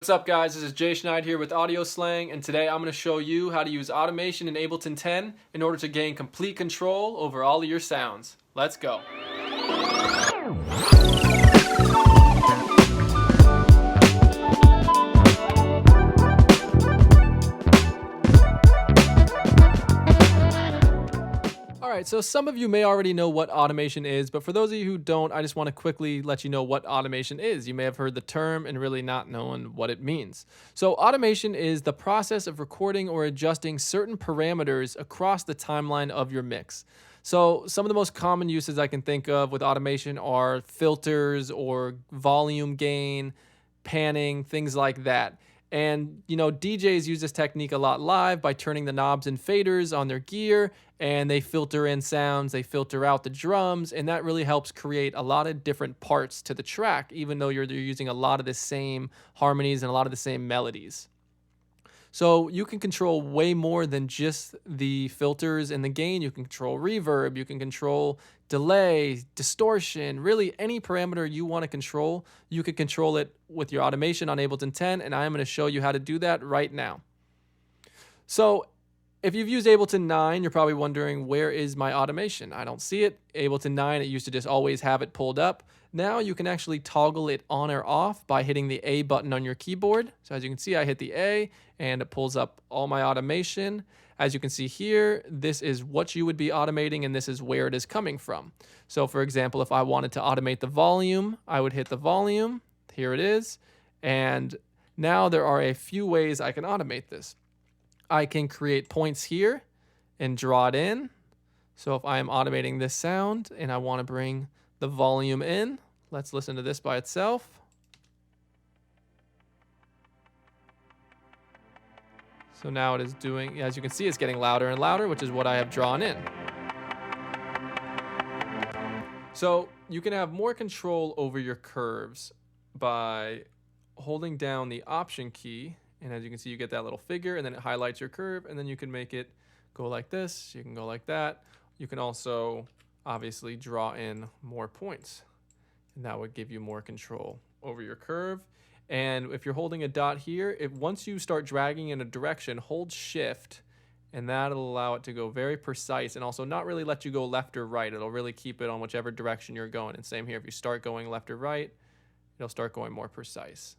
What's up, guys? This is Jay Schneid here with Audio Slang, and today I'm going to show you how to use automation in Ableton 10 in order to gain complete control over all of your sounds. Let's go. Alright, so some of you may already know what automation is, but for those of you who don't, I just want to quickly let you know what automation is. You may have heard the term and really not known what it means. So automation is the process of recording or adjusting certain parameters across the timeline of your mix. So some of the most common uses I can think of with automation are filters or volume gain, panning, things like that. And, DJs use this technique a lot live by turning the knobs and faders on their gear, and they filter in sounds, they filter out the drums, and that really helps create a lot of different parts to the track, even though you're using a lot of the same harmonies and a lot of the same melodies. So you can control way more than just the filters and the gain. You can control reverb, you can control delay, distortion, really any parameter you want to control, you can control it with your automation on Ableton 10, and I'm going to show you how to do that right now. So if you've used Ableton 9, you're probably wondering, where is my automation? I don't see it. Ableton 9, it used to just always have it pulled up. Now you can actually toggle it on or off by hitting the A button on your keyboard. So as you can see, I hit the A and it pulls up all my automation. As you can see here, this is what you would be automating and this is where it is coming from. So for example, if I wanted to automate the volume, I would hit the volume. Here it is. And now there are a few ways I can automate this. I can create points here and draw it in. So if I am automating this sound and I want to bring the volume in, let's listen to this by itself. So now it is doing, as you can see, it's getting louder and louder, which is what I have drawn in. So you can have more control over your curves by holding down the Option key. And as you can see, you get that little figure and then it highlights your curve, and then you can make it go like this. You can go like that. You can also obviously draw in more points, and that would give you more control over your curve. And if you're holding a dot here, once you start dragging in a direction, hold shift, and that'll allow it to go very precise and also not really let you go left or right. It'll really keep it on whichever direction you're going. And same here, if you start going left or right, it'll start going more precise.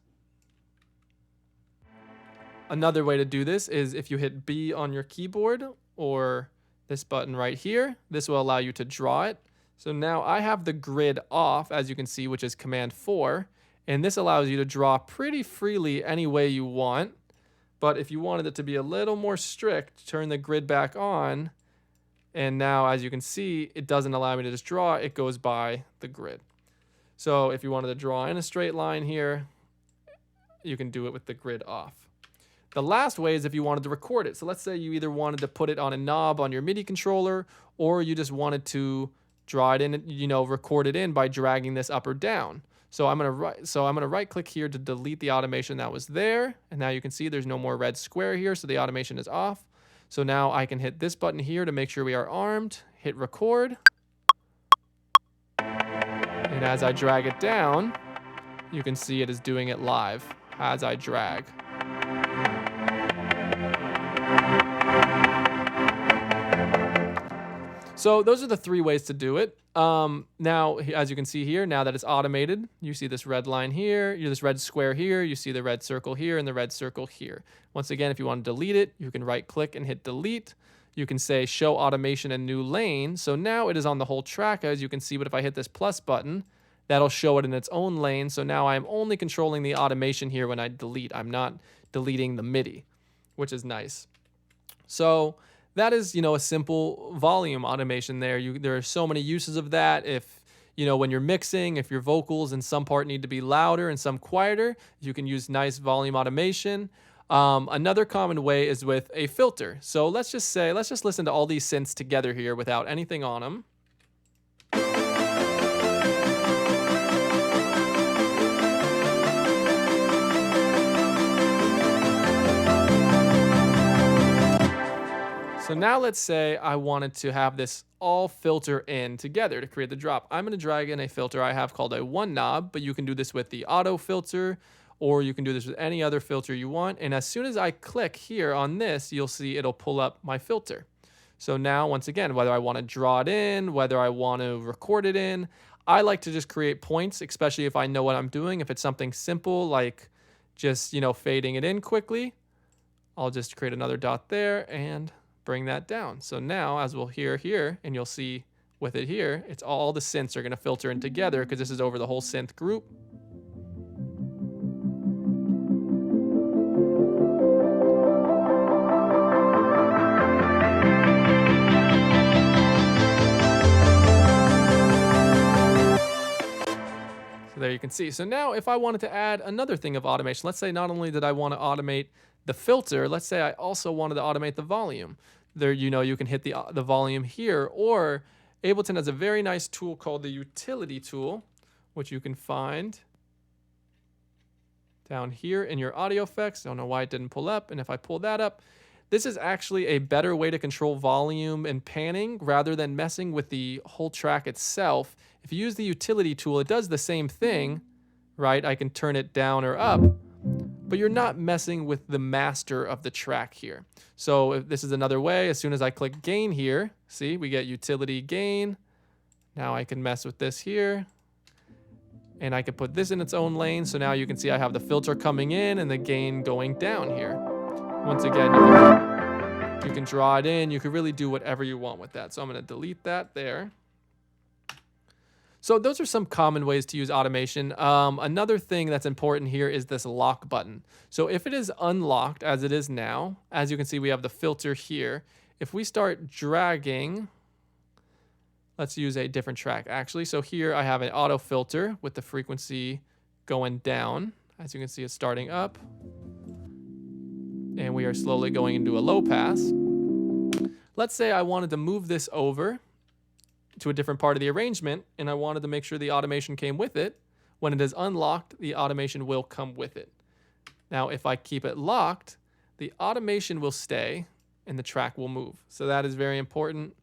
Another way to do this is if you hit B on your keyboard or this button right here, this will allow you to draw it. So now I have the grid off, as you can see, which is Command 4, and this allows you to draw pretty freely any way you want. But if you wanted it to be a little more strict, turn the grid back on, and now as you can see, it doesn't allow me to just draw, it goes by the grid. So if you wanted to draw in a straight line here, you can do it with the grid off. The last way is if you wanted to record it. So let's say you either wanted to put it on a knob on your MIDI controller, or you just wanted to draw it in, record it in by dragging this up or down. So I'm gonna right click here to delete the automation that was there. And now you can see there's no more red square here, so the automation is off. So now I can hit this button here to make sure we are armed, hit record. And as I drag it down, you can see it is doing it live as I drag. So those are the three ways to do it. Now, as you can see here, now that it's automated, you see this red line here, this red square here, you see the red circle here, and the red circle here. Once again, if you want to delete it, you can right click and hit delete. You can say show automation in new lane. So now it is on the whole track, as you can see, but if I hit this plus button, that'll show it in its own lane. So now I'm only controlling the automation here when I delete. I'm not deleting the MIDI, which is nice. So that is, a simple volume automation there. There are so many uses of that. If, when you're mixing, if your vocals in some part need to be louder and some quieter, you can use nice volume automation. Another common way is with a filter. So let's just listen to all these synths together here without anything on them. So now let's say I wanted to have this all filter in together to create the drop. I'm going to drag in a filter I have called a one knob, but you can do this with the auto filter or you can do this with any other filter you want. And as soon as I click here on this, you'll see it'll pull up my filter. So now, once again, whether I want to draw it in, whether I want to record it in, I like to just create points, especially if I know what I'm doing. If it's something simple like just, fading it in quickly, I'll just create another dot there and bring that down. So now, as we'll hear here, and you'll see with it here, it's all the synths are going to filter in together because this is over the whole synth group. There you can see. So now if I wanted to add another thing of automation, let's say not only did I want to automate the filter, let's say I also wanted to automate the volume. There, you can hit the volume here, or Ableton has a very nice tool called the utility tool, which you can find down here in your audio effects. Don't know why it didn't pull up. And if I pull that up, this is actually a better way to control volume and panning rather than messing with the whole track itself. If you use the utility tool, it does the same thing, right? I can turn it down or up, but you're not messing with the master of the track here. So if this is another way. As soon as I click gain here, see, we get utility gain. Now I can mess with this here, and I can put this in its own lane. So now you can see I have the filter coming in and the gain going down here. Once again, you can draw it in. You can really do whatever you want with that. So I'm going to delete that there. So those are some common ways to use automation. Another thing that's important here is this lock button. So if it is unlocked, as it is now, as you can see, we have the filter here. If we start dragging, let's use a different track actually. So here I have an auto filter with the frequency going down. As you can see, it's starting up. And we are slowly going into a low pass. Let's say I wanted to move this over to a different part of the arrangement, and I wanted to make sure the automation came with it. When it is unlocked, the automation will come with it. Now, if I keep it locked, the automation will stay and the track will move. So that is very important.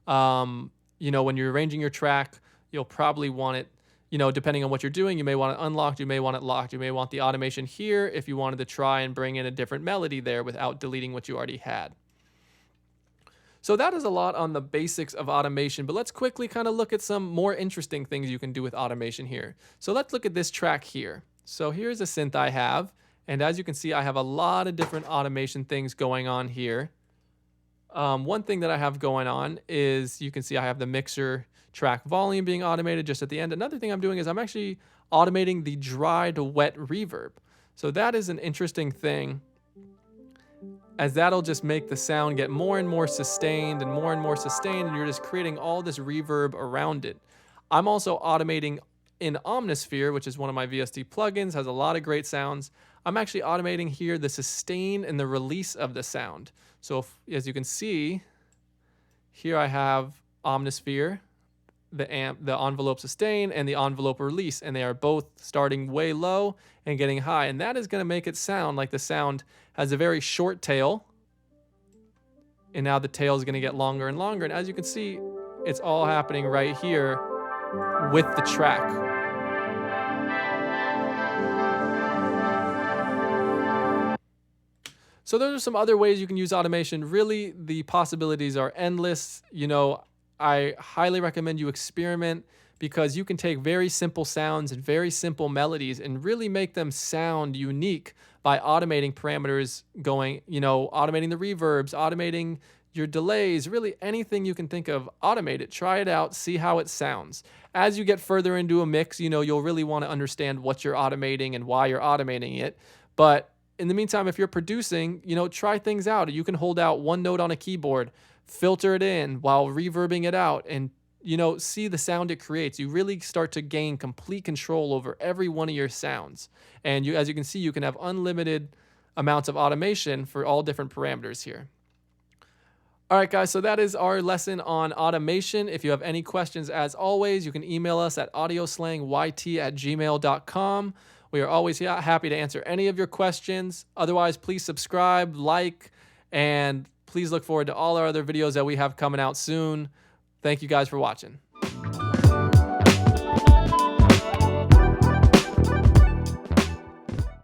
When you're arranging your track, you'll probably want it, depending on what you're doing, you may want it unlocked, you may want it locked, you may want the automation here if you wanted to try and bring in a different melody there without deleting what you already had. So that is a lot on the basics of automation, but let's quickly kind of look at some more interesting things you can do with automation here. So let's look at this track here. So here's a synth I have, and as you can see, I have a lot of different automation things going on here. One thing that I have going on is you can see I have the mixer track volume being automated just at the end. Another thing I'm doing is I'm actually automating the dry to wet reverb. So that is an interesting thing, as that'll just make the sound get more and more sustained and more and more sustained, and you're just creating all this reverb around it. I'm also automating in Omnisphere, which is one of my VST plugins, has a lot of great sounds. I'm actually automating here the sustain and the release of the sound. So as you can see, here I have Omnisphere, the envelope sustain and the envelope release, and they are both starting way low and getting high, and that is going to make it sound like the sound has a very short tail, and now the tail is going to get longer and longer, and as you can see, it's all happening right here with the track. So those are some other ways you can use automation. Really, the possibilities are endless. I highly recommend you experiment, because you can take very simple sounds and very simple melodies and really make them sound unique by automating parameters automating the reverbs, automating your delays, really anything you can think of, automate it, try it out, see how it sounds. As you get further into a mix, you'll really want to understand what you're automating and why you're automating it. But in the meantime, if you're producing, try things out. You can hold out one note on a keyboard, filter it in while reverbing it out, and see the sound it creates. You really start to gain complete control over every one of your sounds. And as you can see, you can have unlimited amounts of automation for all different parameters here. All right, guys, so that is our lesson on automation. If you have any questions, as always, you can email us at audioslangYT@gmail.com. We are always happy to answer any of your questions. Otherwise, please subscribe, like, and please look forward to all our other videos that we have coming out soon. Thank you guys for watching.